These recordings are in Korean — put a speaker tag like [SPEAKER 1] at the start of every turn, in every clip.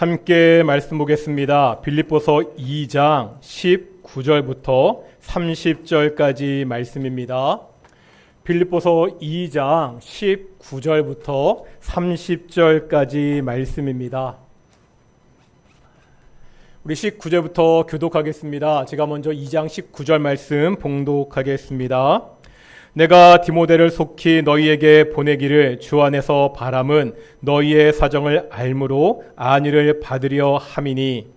[SPEAKER 1] 함께 말씀 보겠습니다. 빌립보서 2장 19절부터 30절까지 말씀입니다. 빌립보서 2장 19절부터 30절까지 말씀입니다. 우리 19절부터 교독하겠습니다. 제가 먼저 2장 19절 말씀 봉독하겠습니다. 내가 디모데를 속히 너희에게 보내기를 주 안에서 바람은 너희의 사정을 알므로 안위를 받으려 함이니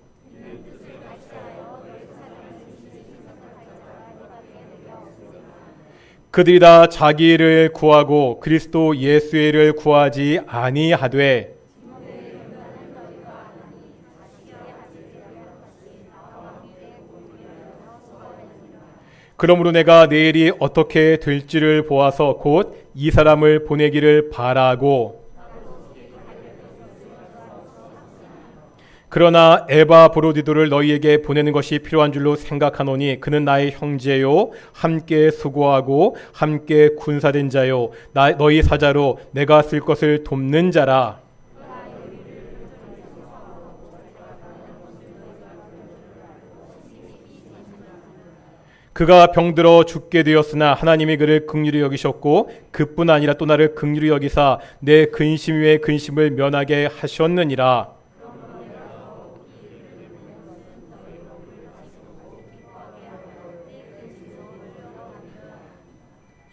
[SPEAKER 1] 그들이 다 자기 일을 구하고 그리스도 예수의 일을 구하지 아니하되 그러므로 내가 내일이 어떻게 될지를 보아서 곧 이 사람을 보내기를 바라고 그러나 에바브로디도를 너희에게 보내는 것이 필요한 줄로 생각하노니 그는 나의 형제요 함께 수고하고 함께 군사된 자요 너희 사자로 내가 쓸 것을 돕는 자라. 그가 병들어 죽게 되었으나 하나님이 그를 긍휼히 여기셨고 그뿐 아니라 또 나를 긍휼히 여기사 내 근심 위에 근심을 면하게 하셨느니라.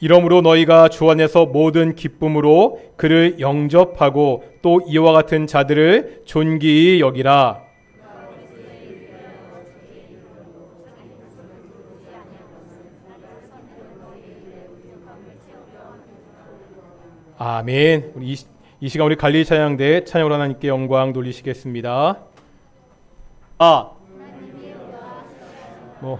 [SPEAKER 1] 이러므로 너희가 주 안에서 모든 기쁨으로 그를 영접하고 또 이와 같은 자들을 존귀히 여기라. 아멘. 이 시간 우리 갈릴리 찬양대 찬양으로 하나님께 영광 돌리시겠습니다.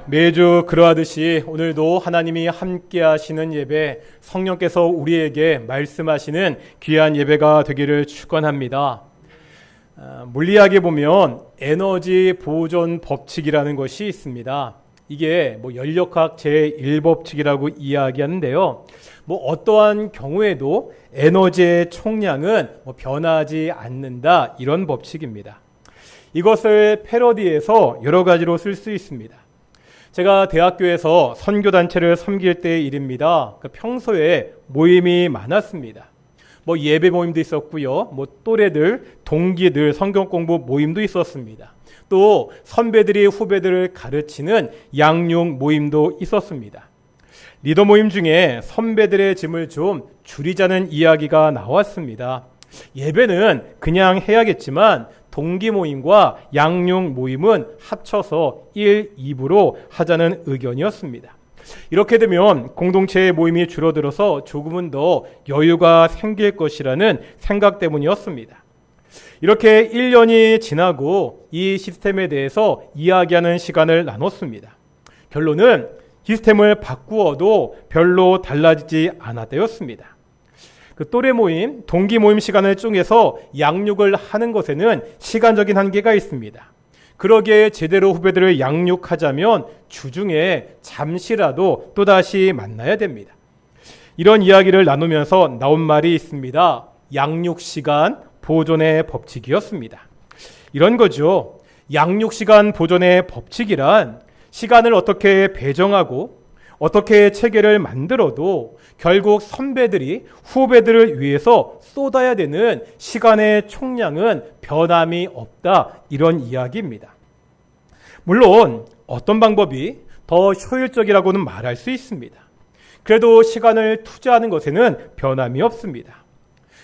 [SPEAKER 1] 매주 그러하듯이 오늘도 하나님이 함께 하시는 예배, 성령께서 우리에게 말씀하시는 귀한 예배가 되기를 축원합니다. 물리학에 보면 에너지 보존 법칙이라는 것이 있습니다. 이게 연력학 제1법칙이라고 이야기하는데요. 어떠한 경우에도 에너지의 총량은 변하지 않는다, 이런 법칙입니다. 이것을 패러디해서 여러 가지로 쓸 수 있습니다. 제가 대학교에서 선교단체를 섬길 때의 일입니다. 평소에 모임이 많았습니다. 예배 모임도 있었고요. 또래들, 동기들 성경 공부 모임도 있었습니다. 또 선배들이 후배들을 가르치는 양육 모임도 있었습니다. 리더 모임 중에 선배들의 짐을 좀 줄이자는 이야기가 나왔습니다. 예배는 그냥 해야겠지만 동기 모임과 양육 모임은 합쳐서 1, 2부로 하자는 의견이었습니다. 이렇게 되면 공동체의 모임이 줄어들어서 조금은 더 여유가 생길 것이라는 생각 때문이었습니다. 이렇게 1년이 지나고 이 시스템에 대해서 이야기하는 시간을 나눴습니다. 결론은 시스템을 바꾸어도 별로 달라지지 않았다였습니다. 또래 모임, 동기 모임 시간을 쪼개서 양육을 하는 것에는 시간적인 한계가 있습니다. 그러기에 제대로 후배들을 양육하자면 주중에 잠시라도 또다시 만나야 됩니다. 이런 이야기를 나누면서 나온 말이 있습니다. 양육시간 보존의 법칙이었습니다. 이런 거죠. 양육시간 보존의 법칙이란 시간을 어떻게 배정하고 어떻게 체계를 만들어도 결국 선배들이 후배들을 위해서 쏟아야 되는 시간의 총량은 변함이 없다, 이런 이야기입니다. 물론 어떤 방법이 더 효율적이라고는 말할 수 있습니다. 그래도 시간을 투자하는 것에는 변함이 없습니다.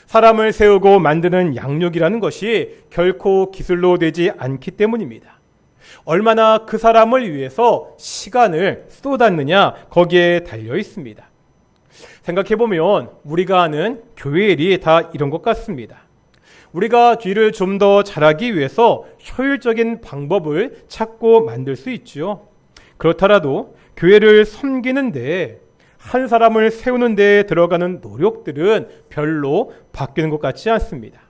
[SPEAKER 1] 사람을 세우고 만드는 양육이라는 것이 결코 기술로 되지 않기 때문입니다. 얼마나 그 사람을 위해서 시간을 쏟았느냐, 거기에 달려 있습니다. 생각해보면 우리가 아는 교회 일이 다 이런 것 같습니다. 우리가 뒤를 좀 더 잘하기 위해서 효율적인 방법을 찾고 만들 수 있죠. 그렇더라도 교회를 섬기는데 한 사람을 세우는 데 들어가는 노력들은 별로 바뀌는 것 같지 않습니다.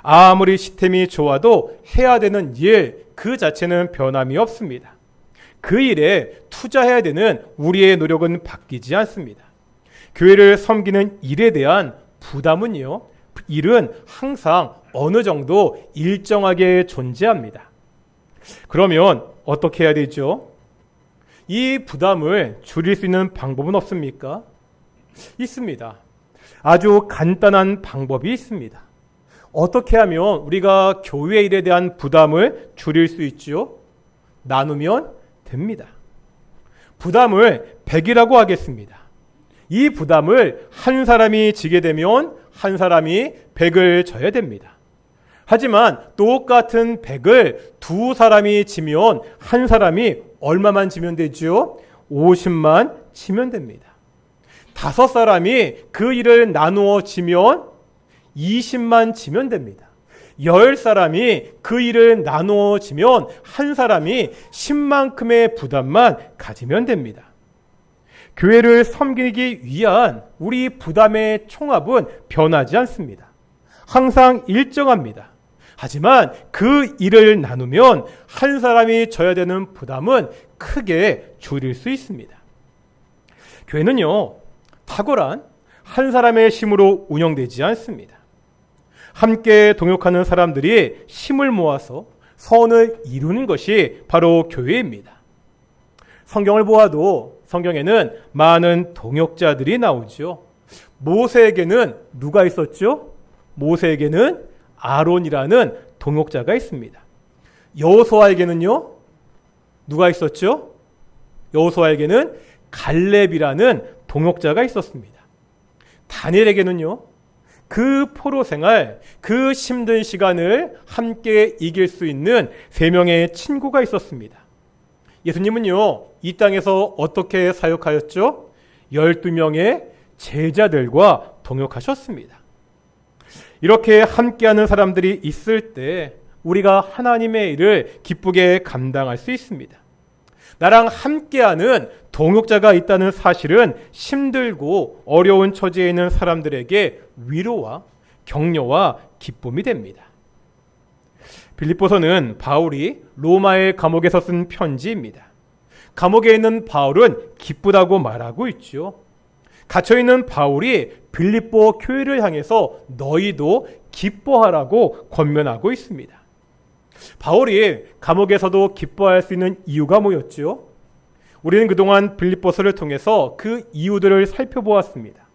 [SPEAKER 1] 아무리 시스템이 좋아도 해야 되는 일 그 자체는 변함이 없습니다. 그 일에 투자해야 되는 우리의 노력은 바뀌지 않습니다. 교회를 섬기는 일에 대한 부담은요, 일은 항상 어느 정도 일정하게 존재합니다. 그러면 어떻게 해야 되죠? 이 부담을 줄일 수 있는 방법은 없습니까? 있습니다. 아주 간단한 방법이 있습니다. 어떻게 하면 우리가 교회 일에 대한 부담을 줄일 수 있죠? 나누면 됩니다. 부담을 100이라고 하겠습니다. 이 부담을 한 사람이 지게 되면 한 사람이 100을 져야 됩니다. 하지만 똑같은 100을 두 사람이 지면 한 사람이 얼마만 지면 되죠? 50만 지면 됩니다. 5사람이 그 일을 나누어 지면 20만 지면 됩니다. 10사람이 그 일을 나누어 지면 한 사람이 10만큼의 부담만 가지면 됩니다. 교회를 섬기기 위한 우리 부담의 총합은 변하지 않습니다. 항상 일정합니다. 하지만 그 일을 나누면 한 사람이 져야 되는 부담은 크게 줄일 수 있습니다. 교회는요, 탁월한 한 사람의 힘으로 운영되지 않습니다. 함께 동역하는 사람들이 힘을 모아서 선을 이루는 것이 바로 교회입니다. 성경을 보아도 성경에는 많은 동역자들이 나오죠. 모세에게는 누가 있었죠? 모세에게는 아론이라는 동역자가 있습니다. 여호수아에게는요, 누가 있었죠? 여호수아에게는 갈렙이라는 동역자가 있었습니다. 다니엘에게는요, 그 포로 생활, 그 힘든 시간을 함께 이길 수 있는 3명의 친구가 있었습니다. 예수님은요, 이 땅에서 어떻게 사역하였죠? 12명의 제자들과 동역하셨습니다. 이렇게 함께하는 사람들이 있을 때 우리가 하나님의 일을 기쁘게 감당할 수 있습니다. 나랑 함께하는 동역자가 있다는 사실은 힘들고 어려운 처지에 있는 사람들에게 위로와 격려와 기쁨이 됩니다. 빌립보서는 바울이 로마의 감옥에서 쓴 편지입니다. 감옥에 있는 바울은 기쁘다고 말하고 있죠. 갇혀있는 바울이 빌립보 교회를 향해서 너희도 기뻐하라고 권면하고 있습니다. 바울이 감옥에서도 기뻐할 수 있는 이유가 뭐였죠? 우리는 그동안 빌립보서를 통해서 그 이유들을 살펴보았습니다.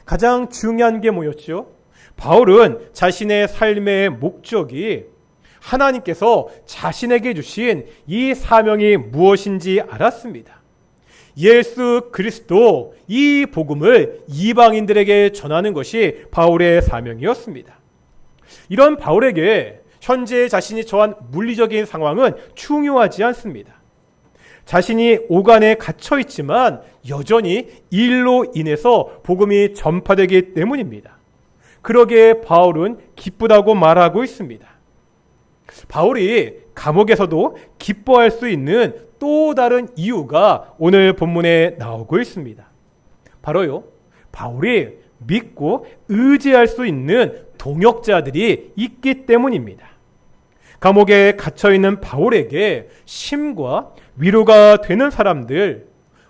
[SPEAKER 1] 가장 중요한 게 뭐였죠? 바울은 자신의 삶의 목적이 하나님께서 자신에게 주신 이 사명이 무엇인지 알았습니다. 예수 그리스도, 이 복음을 이방인들에게 전하는 것이 바울의 사명이었습니다. 이런 바울에게 현재 자신이 처한 물리적인 상황은 중요하지 않습니다. 자신이 오간에 갇혀 있지만 여전히 일로 인해서 복음이 전파되기 때문입니다. 그러기에 바울은 기쁘다고 말하고 있습니다. 바울이 감옥에서도 기뻐할 수 있는 또 다른 이유가 오늘 본문에 나오고 있습니다. 바로요, 바울이 믿고 의지할 수 있는 동역자들이 있기 때문입니다. 감옥에 갇혀있는 바울에게 힘과 위로가 되는 사람들,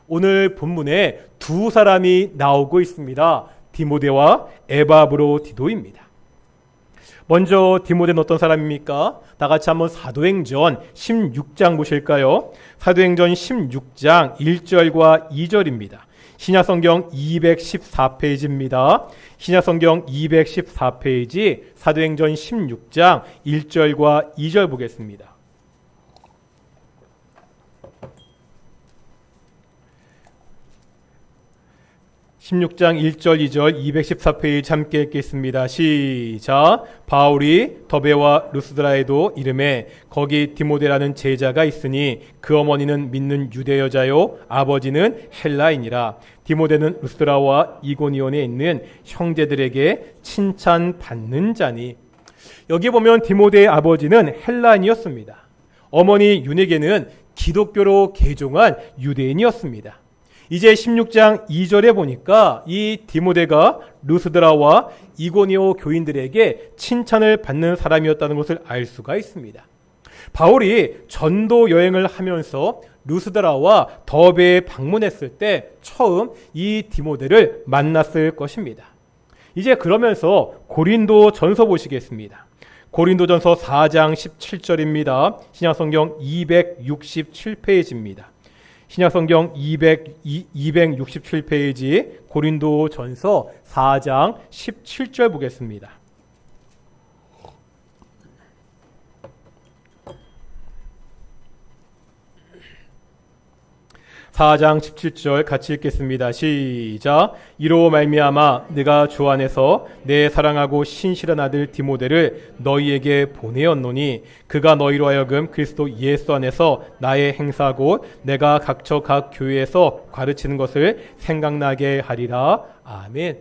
[SPEAKER 1] 오늘 본문에 2사람이 나오고 있습니다. 디모데와 에바브로디도입니다. 먼저 디모데는 어떤 사람입니까? 다 같이 한번 사도행전 16장 보실까요? 사도행전 16장 1절과 2절입니다. 신약성경 214페이지입니다. 신약성경 214페이지 사도행전 16장 1절과 2절 보겠습니다. (16장 1절 2절) 214페이지 함께 읽겠습니다. 시작. 바울이 더베와 루스드라에도 이름에 거기 디모데라는 제자가 있으니 그 어머니는 믿는 유대 여자요 아버지는 헬라인이라. 디모데는 루스드라와 이고니온에 있는 형제들에게 칭찬받는 자니. 여기 보면 디모데의 아버지는 헬라인이었습니다. 어머니 유네게는 기독교로 개종한 유대인이었습니다. 이제 16장 2절에 보니까 이 디모데가 루스드라와 이고니오 교인들에게 칭찬을 받는 사람이었다는 것을 알 수가 있습니다. 바울이 전도 여행을 하면서 루스드라와 더베에 방문했을 때 처음 이 디모데를 만났을 것입니다. 이제 그러면서 고린도전서 보시겠습니다. 고린도전서 4장 17절입니다. 신약성경 267페이지입니다. 신약성경 267페이지 고린도전서 4장 17절 보겠습니다. 4장 17절 같이 읽겠습니다. 시작. 이로 말미암아 내가 주 안에서 내 사랑하고 신실한 아들 디모데를 너희에게 보내었노니 그가 너희로 하여금 그리스도 예수 안에서 나의 행사 곧 내가 각처 각 교회에서 가르치는 것을 생각나게 하리라. 아멘.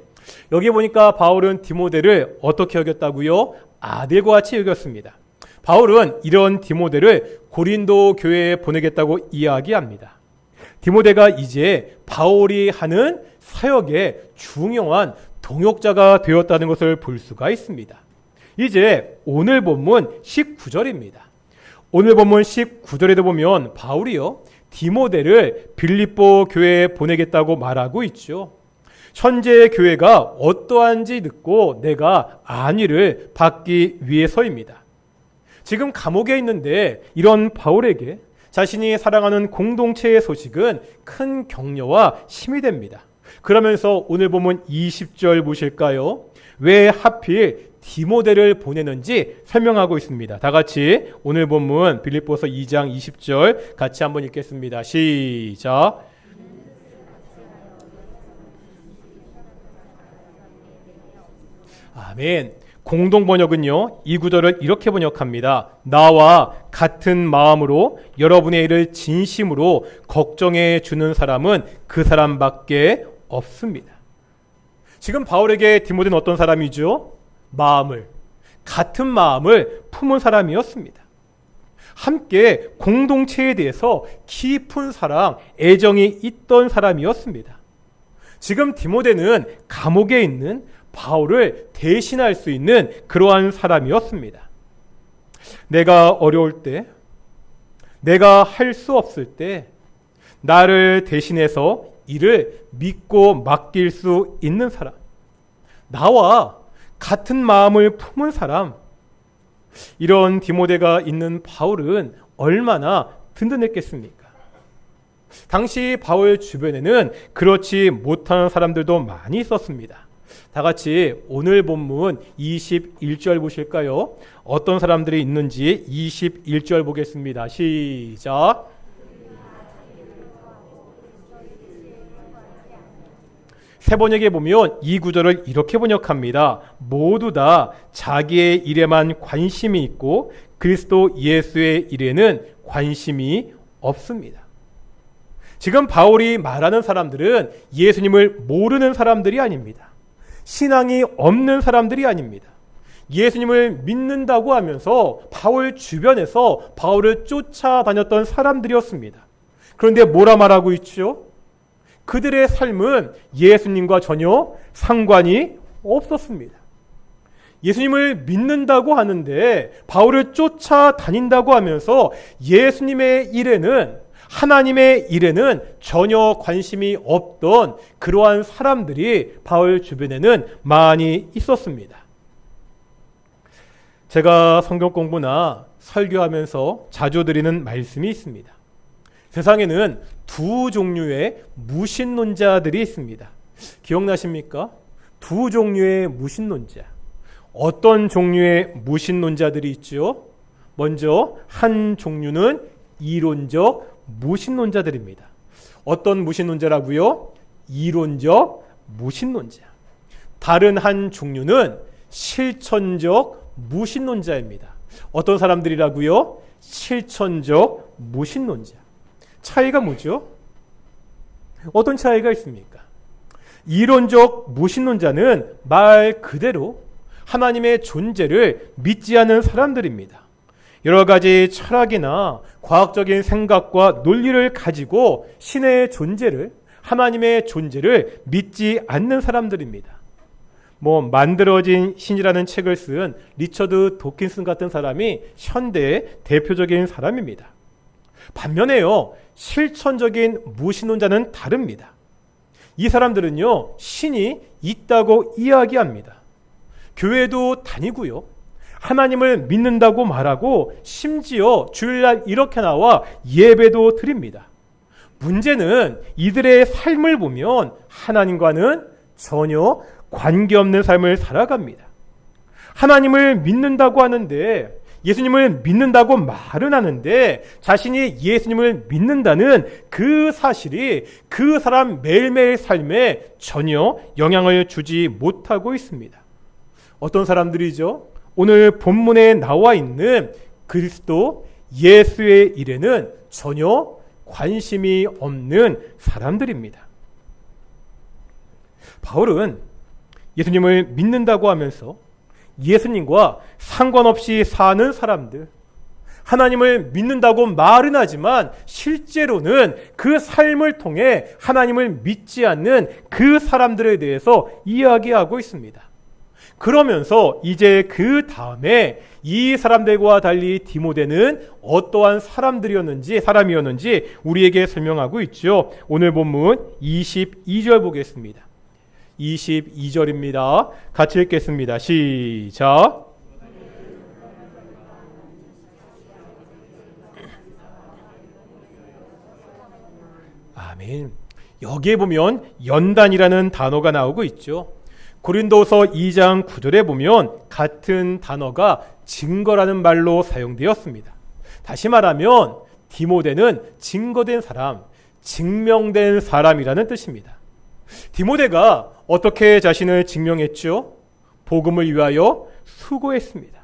[SPEAKER 1] 여기 보니까 바울은 디모데를 어떻게 여겼다고요? 아들과 같이 여겼습니다. 바울은 이런 디모데를 고린도 교회에 보내겠다고 이야기합니다. 디모데가 이제 바울이 하는 사역의 중요한 동역자가 되었다는 것을 볼 수가 있습니다. 이제 오늘 본문 19절입니다. 오늘 본문 19절에도 보면 바울이요, 디모데를 빌립보 교회에 보내겠다고 말하고 있죠. 현재 교회가 어떠한지 듣고 내가 안위를 받기 위해서입니다. 지금 감옥에 있는데 이런 바울에게 자신이 사랑하는 공동체의 소식은 큰 격려와 힘이 됩니다. 그러면서 오늘 본문 20절 보실까요? 왜 하필 디모데를 보내는지 설명하고 있습니다. 다 같이 오늘 본문 빌립보서 2장 20절 같이 한번 읽겠습니다. 시작. 아멘. 공동 번역은요, 이 구절을 이렇게 번역합니다. 나와 같은 마음으로 여러분의 일을 진심으로 걱정해 주는 사람은 그 사람밖에 없습니다. 지금 바울에게 디모데는 어떤 사람이죠? 같은 마음을 품은 사람이었습니다. 함께 공동체에 대해서 깊은 사랑, 애정이 있던 사람이었습니다. 지금 디모데는 감옥에 있는 바울을 대신할 수 있는 그러한 사람이었습니다. 내가 어려울 때, 내가 할 수 없을 때 나를 대신해서 일을 믿고 맡길 수 있는 사람, 나와 같은 마음을 품은 사람, 이런 디모데가 있는 바울은 얼마나 든든했겠습니까? 당시 바울 주변에는 그렇지 못한 사람들도 많이 있었습니다. 다 같이 오늘 본문 21절 보실까요? 어떤 사람들이 있는지 21절 보겠습니다. 시작. 세 번역에 보면 이 구절을 이렇게 번역합니다. 모두 다 자기의 일에만 관심이 있고 그리스도 예수의 일에는 관심이 없습니다. 지금 바울이 말하는 사람들은 예수님을 모르는 사람들이 아닙니다. 신앙이 없는 사람들이 아닙니다. 예수님을 믿는다고 하면서 바울 주변에서 바울을 쫓아다녔던 사람들이었습니다. 그런데 뭐라 말하고 있죠? 그들의 삶은 예수님과 전혀 상관이 없었습니다. 예수님을 믿는다고 하는데 바울을 쫓아다닌다고 하면서 예수님의 일에는, 하나님의 일에는 전혀 관심이 없던 그러한 사람들이 바울 주변에는 많이 있었습니다. 제가 성경 공부나 설교하면서 자주 드리는 말씀이 있습니다. 세상에는 두 종류의 무신론자들이 있습니다. 기억나십니까? 두 종류의 무신론자. 어떤 종류의 무신론자들이 있죠? 먼저 한 종류는 이론적 무신론자들입니다. 어떤 무신론자라고요? 이론적 무신론자. 다른 한 종류는 실천적 무신론자입니다. 어떤 사람들이라고요? 실천적 무신론자. 차이가 뭐죠? 어떤 차이가 있습니까? 이론적 무신론자는 말 그대로 하나님의 존재를 믿지 않는 사람들입니다. 여러 가지 철학이나 과학적인 생각과 논리를 가지고 신의 존재를, 하나님의 존재를 믿지 않는 사람들입니다. 만들어진 신이라는 책을 쓴 리처드 도킨슨 같은 사람이 현대의 대표적인 사람입니다. 반면에요, 실천적인 무신론자는 다릅니다. 이 사람들은요, 신이 있다고 이야기합니다. 교회도 다니고요, 하나님을 믿는다고 말하고 심지어 주일날 이렇게 나와 예배도 드립니다. 문제는 이들의 삶을 보면 하나님과는 전혀 관계없는 삶을 살아갑니다. 하나님을 믿는다고 하는데, 예수님을 믿는다고 말은 하는데, 자신이 예수님을 믿는다는 그 사실이 그 사람 매일매일 삶에 전혀 영향을 주지 못하고 있습니다. 어떤 사람들이죠? 오늘 본문에 나와 있는 그리스도 예수의 일에는 전혀 관심이 없는 사람들입니다. 바울은 예수님을 믿는다고 하면서 예수님과 상관없이 사는 사람들, 하나님을 믿는다고 말은 하지만 실제로는 그 삶을 통해 하나님을 믿지 않는 그 사람들에 대해서 이야기하고 있습니다. 그러면서 이제 그 다음에 이 사람들과 달리 디모데는 어떠한 사람이었는지 우리에게 설명하고 있죠. 오늘 본문 22절 보겠습니다. 22절입니다. 같이 읽겠습니다. 시작. 아멘. 여기에 보면 연단이라는 단어가 나오고 있죠. 고린도서 2장 9절에 보면 같은 단어가 증거라는 말로 사용되었습니다. 다시 말하면 디모데는 증거된 사람, 증명된 사람이라는 뜻입니다. 디모데가 어떻게 자신을 증명했죠? 복음을 위하여 수고했습니다.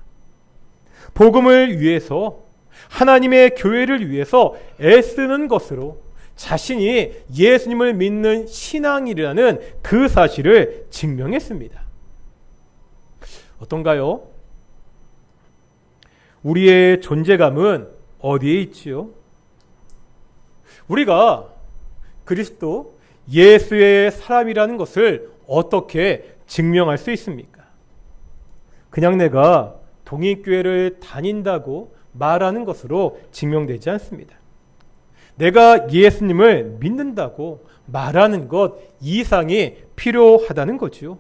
[SPEAKER 1] 복음을 위해서, 하나님의 교회를 위해서 애쓰는 것으로 자신이 예수님을 믿는 신앙이라는 그 사실을 증명했습니다. 어떤가요? 우리의 존재감은 어디에 있지요? 우리가 그리스도 예수의 사람이라는 것을 어떻게 증명할 수 있습니까? 그냥 내가 동일교회를 다닌다고 말하는 것으로 증명되지 않습니다. 내가 예수님을 믿는다고 말하는 것 이상이 필요하다는 거죠.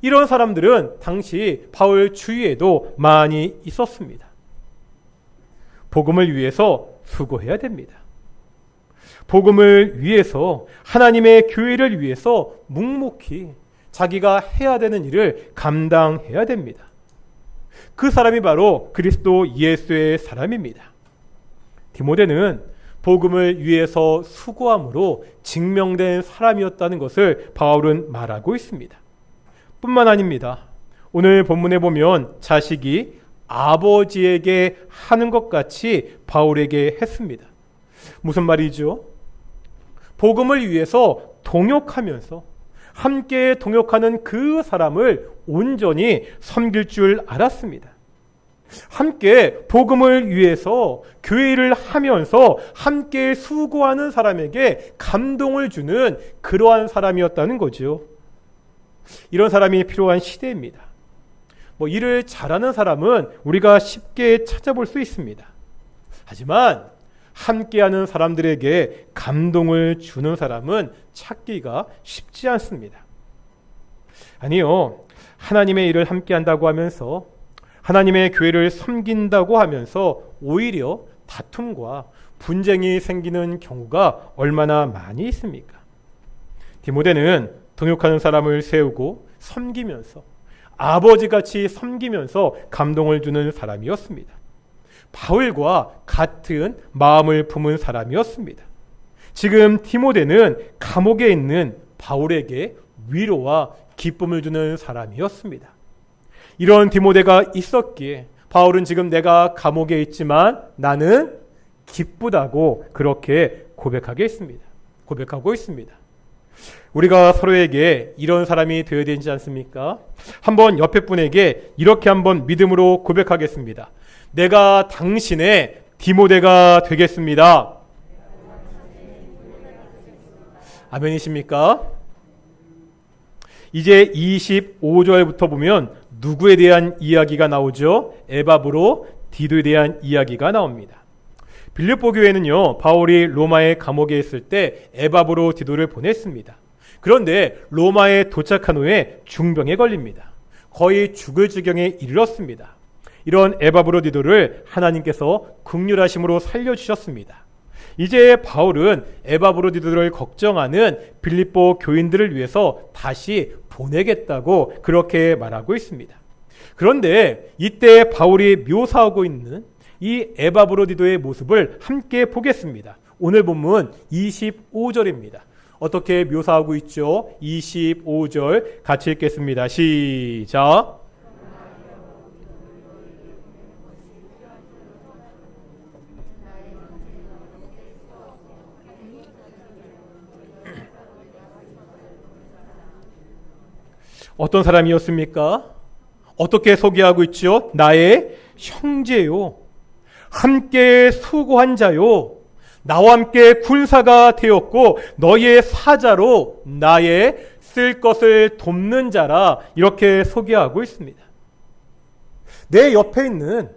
[SPEAKER 1] 이런 사람들은 당시 바울 주위에도 많이 있었습니다. 복음을 위해서 수고해야 됩니다. 복음을 위해서, 하나님의 교회를 위해서 묵묵히 자기가 해야 되는 일을 감당해야 됩니다. 그 사람이 바로 그리스도 예수의 사람입니다. 디모데는 복음을 위해서 수고함으로 증명된 사람이었다는 것을 바울은 말하고 있습니다. 뿐만 아닙니다. 오늘 본문에 보면 자식이 아버지에게 하는 것 같이 바울에게 했습니다. 무슨 말이죠? 복음을 위해서 동역하면서 함께 동역하는 그 사람을 온전히 섬길 줄 알았습니다. 함께 복음을 위해서 교회를 하면서 함께 수고하는 사람에게 감동을 주는 그러한 사람이었다는 거죠. 이런 사람이 필요한 시대입니다. 일을 잘하는 사람은 우리가 쉽게 찾아볼 수 있습니다. 하지만 함께하는 사람들에게 감동을 주는 사람은 찾기가 쉽지 않습니다. 아니요, 하나님의 일을 함께한다고 하면서, 하나님의 교회를 섬긴다고 하면서 오히려 다툼과 분쟁이 생기는 경우가 얼마나 많이 있습니까? 디모데는 동역하는 사람을 세우고 섬기면서, 아버지같이 섬기면서 감동을 주는 사람이었습니다. 바울과 같은 마음을 품은 사람이었습니다. 지금 디모데는 감옥에 있는 바울에게 위로와 기쁨을 주는 사람이었습니다. 이런 디모데가 있었기에 바울은 지금 내가 감옥에 있지만 나는 기쁘다고 그렇게 고백하고 있습니다. 우리가 서로에게 이런 사람이 되어야 되지 않습니까? 한번 옆에 분에게 이렇게 한번 믿음으로 고백하겠습니다. 내가 당신의 디모데가 되겠습니다. 아멘이십니까? 이제 25절부터 보면 누구에 대한 이야기가 나오죠? 에바브로 디도에 대한 이야기가 나옵니다. 빌립보 교회는요, 바울이 로마의 감옥에 있을 때 에바브로 디도를 보냈습니다. 그런데 로마에 도착한 후에 중병에 걸립니다. 거의 죽을 지경에 이르렀습니다. 이런 에바브로디도를 하나님께서 긍휼하심으로 살려주셨습니다. 이제 바울은 에바브로디도를 걱정하는 빌립보 교인들을 위해서 다시 보내겠다고 그렇게 말하고 있습니다. 그런데 이때 바울이 묘사하고 있는 이 에바브로디도의 모습을 함께 보겠습니다. 오늘 본문 25절입니다. 어떻게 묘사하고 있죠? 25절 같이 읽겠습니다. 시작. 어떤 사람이었습니까? 어떻게 소개하고 있죠? 나의 형제요, 함께 수고한 자요, 나와 함께 군사가 되었고 너희의 사자로 나의 쓸 것을 돕는 자라, 이렇게 소개하고 있습니다. 내 옆에 있는,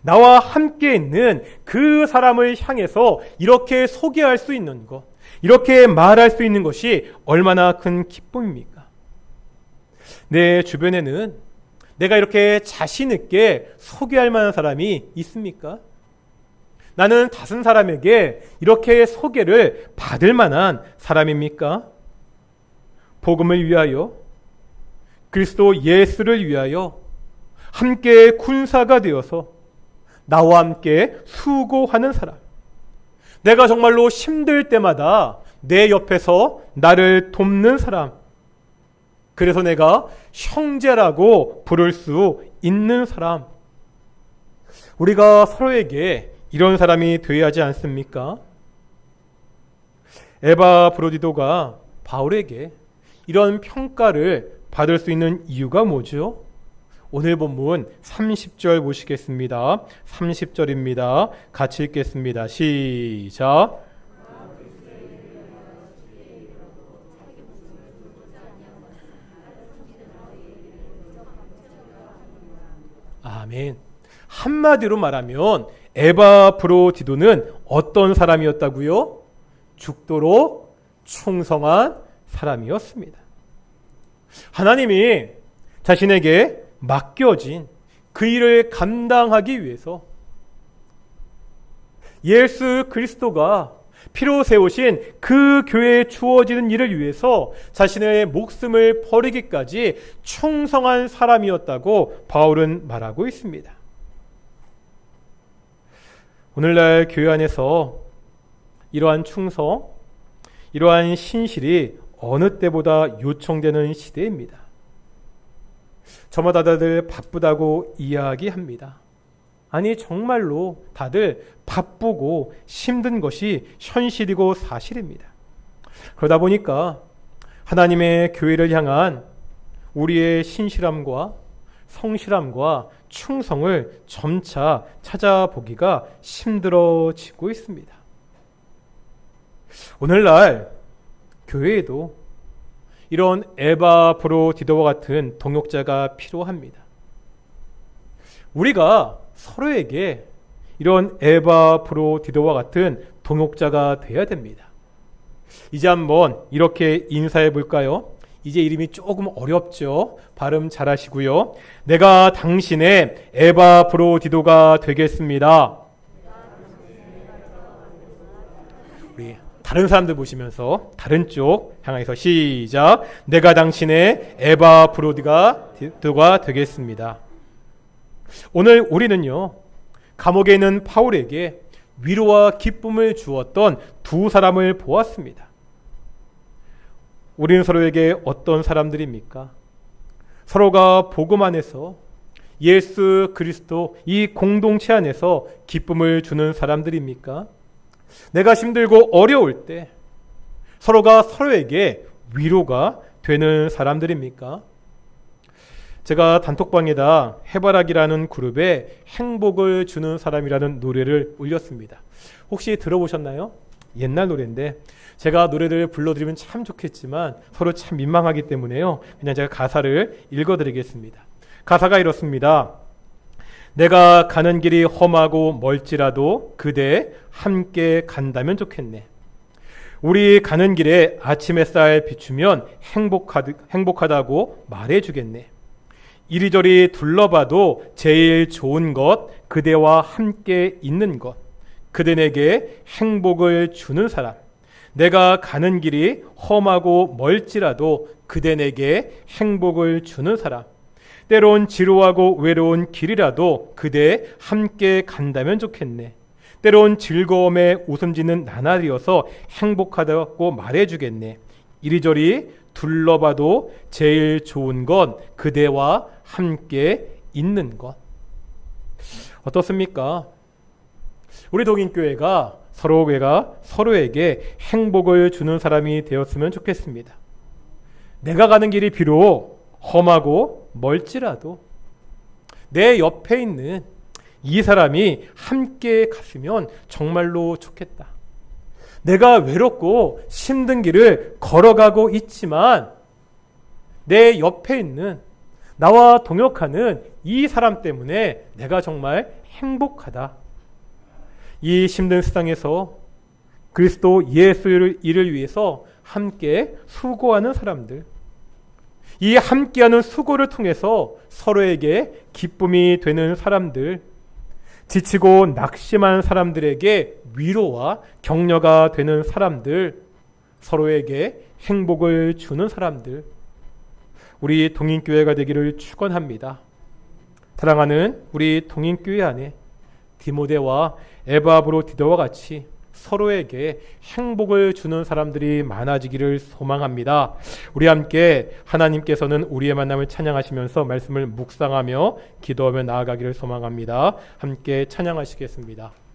[SPEAKER 1] 나와 함께 있는 그 사람을 향해서 이렇게 소개할 수 있는 것, 이렇게 말할 수 있는 것이 얼마나 큰 기쁨입니까? 내 주변에는 내가 이렇게 자신 있게 소개할 만한 사람이 있습니까? 나는 다른 사람에게 이렇게 소개를 받을 만한 사람입니까? 복음을 위하여, 그리스도 예수를 위하여 함께 군사가 되어서 나와 함께 수고하는 사람, 내가 정말로 힘들 때마다 내 옆에서 나를 돕는 사람, 그래서 내가 형제라고 부를 수 있는 사람, 우리가 서로에게 이런 사람이 되어야 하지 않습니까? 에바브로디도가 바울에게 이런 평가를 받을 수 있는 이유가 뭐죠? 오늘 본문 30절 보시겠습니다. 30절입니다. 같이 읽겠습니다. 시작. 아멘. 한마디로 말하면 에바브로디도는 어떤 사람이었다고요? 죽도록 충성한 사람이었습니다. 하나님이 자신에게 맡겨진 그 일을 감당하기 위해서 예수 그리스도가 피로 세우신 그 교회에 주어지는 일을 위해서 자신의 목숨을 버리기까지 충성한 사람이었다고 바울은 말하고 있습니다. 오늘날 교회 안에서 이러한 충성, 이러한 신실이 어느 때보다 요청되는 시대입니다. 저마다 다들 바쁘다고 이야기합니다. 아니, 정말로 다들 바쁘고 힘든 것이 현실이고 사실입니다. 그러다 보니까 하나님의 교회를 향한 우리의 신실함과 성실함과 충성을 점차 찾아보기가 힘들어지고 있습니다. 오늘날 교회에도 이런 에바브로디도와 같은 동역자가 필요합니다. 우리가 서로에게 이런 에바브로디도와 같은 동역자가 되어야 됩니다. 이제 한번 이렇게 인사해 볼까요? 이제 이름이 조금 어렵죠? 발음 잘 하시고요. 내가 당신의 에바브로디도가 되겠습니다. 우리 다른 사람들 보시면서 다른 쪽 향해서 시작. 내가 당신의 에바브로디도가 되겠습니다. 오늘 우리는요, 감옥에 있는 바울에게 위로와 기쁨을 주었던 두 사람을 보았습니다. 우리는 서로에게 어떤 사람들입니까? 서로가 복음 안에서 예수 그리스도 이 공동체 안에서 기쁨을 주는 사람들입니까? 내가 힘들고 어려울 때 서로가 서로에게 위로가 되는 사람들입니까? 제가 단톡방에다 해바라기라는 그룹에 행복을 주는 사람이라는 노래를 올렸습니다. 혹시 들어보셨나요? 옛날 노래인데 제가 노래를 불러드리면 참 좋겠지만 서로 참 민망하기 때문에요. 그냥 제가 가사를 읽어드리겠습니다. 가사가 이렇습니다. 내가 가는 길이 험하고 멀지라도 그대 함께 간다면 좋겠네. 우리 가는 길에 아침 햇살 비추면 행복하다고 말해주겠네. 이리저리 둘러봐도 제일 좋은 것, 그대와 함께 있는 것, 그대 내게 행복을 주는 사람, 내가 가는 길이 험하고 멀지라도 그대 내게 행복을 주는 사람, 때론 지루하고 외로운 길이라도 그대 함께 간다면 좋겠네. 때론 즐거움에 웃음 짓는 나날이어서 행복하다고 말해주겠네. 이리저리 둘러봐도 제일 좋은 건 그대와 함께 있는 것. 어떻습니까? 우리 동인교회가 서로에게 행복을 주는 사람이 되었으면 좋겠습니다. 내가 가는 길이 비록 험하고 멀지라도 내 옆에 있는 이 사람이 함께 갔으면 정말로 좋겠다. 내가 외롭고 힘든 길을 걸어가고 있지만 내 옆에 있는 나와 동역하는 이 사람 때문에 내가 정말 행복하다. 이 힘든 세상에서 그리스도 예수의 일을 위해서 함께 수고하는 사람들, 이 함께하는 수고를 통해서 서로에게 기쁨이 되는 사람들, 지치고 낙심한 사람들에게 위로와 격려가 되는 사람들, 서로에게 행복을 주는 사람들, 우리 동인교회가 되기를 축원합니다. 사랑하는 우리 동인교회 안에 디모데와 에바브로디도와 같이 서로에게 행복을 주는 사람들이 많아지기를 소망합니다. 우리 함께 하나님께서는 우리의 만남을 찬양하시면서 말씀을 묵상하며 기도하며 나아가기를 소망합니다. 함께 찬양하시겠습니다.